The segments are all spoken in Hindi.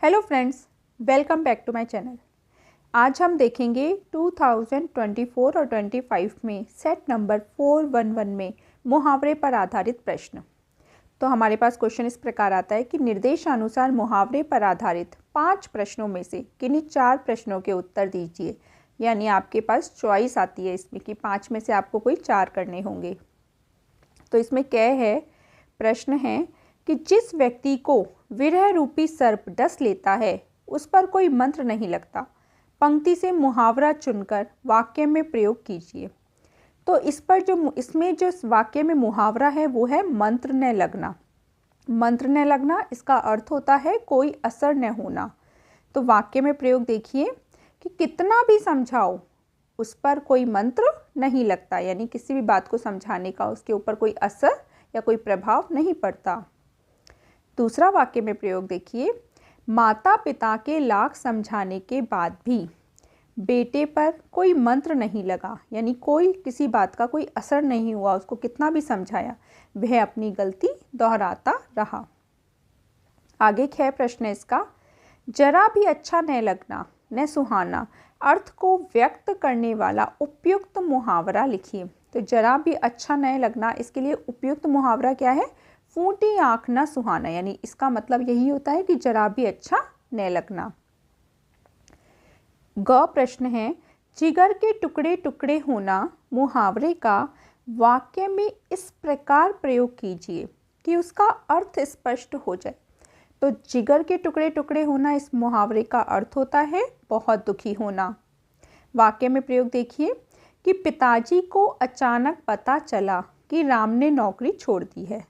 Hello friends, welcome back to my channel. आज हम देखेंगे 2024 और 25 में सेट नंबर 411 में मुहावरे पर आधारित प्रश्न। तो हमारे पास क्वेश्चन इस प्रकार आता है कि निर्देशानुसार मुहावरे पर आधारित 5 प्रश्नों में से किन्हीं 4 प्रश्नों के उत्तर दीजिए। यानी आपके पास चॉइस आती है इसमें कि 5 में से आपको कोई 4 करने होंगे। तो इसमें क्या है, प्रश्न है कि जिस व्यक्ति को विरह रूपी सर्प डस लेता है उस पर कोई मंत्र नहीं लगता। पंक्ति से मुहावरा चुनकर वाक्य में प्रयोग कीजिए। तो इसमें जो वाक्य में मुहावरा है वो है मंत्र न लगना। मंत्र न लगना इसका अर्थ होता है कोई असर न होना। तो वाक्य में प्रयोग देखिए कि कितना भी समझाओ उस पर कोई मंत्र नहीं लगता, यानी किसी भी बात को समझाने का उसके ऊपर कोई असर या कोई प्रभाव नहीं पड़ता। दूसरा वाक्य में प्रयोग देखिए, माता पिता के लाख समझाने के बाद भी बेटे पर कोई मंत्र नहीं लगा, यानी कोई किसी बात का कोई असर नहीं हुआ, उसको कितना भी समझाया वह अपनी गलती दोहराता रहा। आगे है प्रश्न इसका, जरा भी अच्छा न लगना न सुहाना अर्थ को व्यक्त करने वाला उपयुक्त मुहावरा लिखिए। तो जरा भी अच्छा न लगना, इसके लिए उपयुक्त मुहावरा क्या है, फूटी आँख न सुहाना, यानी इसका मतलब यही होता है कि जरा भी अच्छा न लगना। ग प्रश्न है, जिगर के टुकड़े टुकड़े होना मुहावरे का वाक्य में इस प्रकार प्रयोग कीजिए कि उसका अर्थ स्पष्ट हो जाए। तो जिगर के टुकड़े टुकड़े होना इस मुहावरे का अर्थ होता है बहुत दुखी होना। वाक्य में प्रयोग देखिए कि पिताजी को अचानक पता चला कि राम ने नौकरी छोड़ दी है।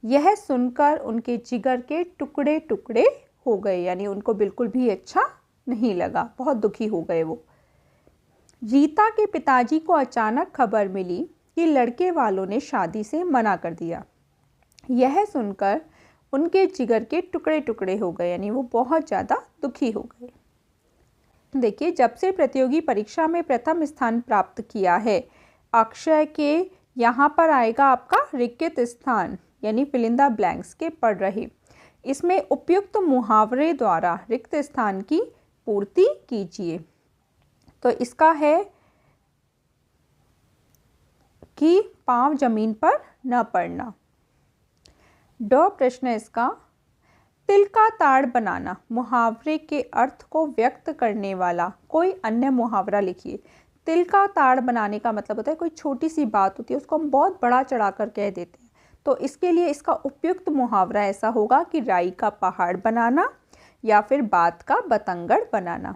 यह सुनकर उनके जिगर के टुकड़े टुकड़े हो गए, यानी उनको बिल्कुल भी अच्छा नहीं लगा, बहुत दुखी हो गए वो। रीता के पिताजी को अचानक खबर मिली कि लड़के वालों ने शादी से मना कर दिया। यह सुनकर उनके जिगर के टुकड़े टुकड़े हो गए, यानी वो बहुत ज़्यादा दुखी हो गए। देखिए, जब से प्रतियोगी परीक्षा में प्रथम स्थान प्राप्त किया है, अक्षय के यहाँ पर आएगा आपका रिक्त स्थान, यानी फिल इन द ब्लैंक्स के पढ़ रहे। इसमें उपयुक्त मुहावरे द्वारा रिक्त स्थान की पूर्ति कीजिए। तो इसका है कि पांव जमीन पर न पड़ना। ड प्रश्न है इसका, तिल का ताड़ बनाना मुहावरे के अर्थ को व्यक्त करने वाला कोई अन्य मुहावरा लिखिए। तिल का ताड़ बनाने का मतलब होता है कोई छोटी सी बात होती है उसको हम बहुत बड़ा चढ़ाकर कह देते हैं। तो इसके लिए इसका उपयुक्त मुहावरा ऐसा होगा कि राई का पहाड़ बनाना या फिर बात का बतंगड़ बनाना।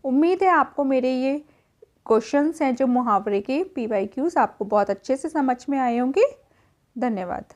उम्मीद है आपको मेरे ये क्वेश्चंस हैं जो मुहावरे के PYQs आपको बहुत अच्छे से समझ में आए होंगे। धन्यवाद।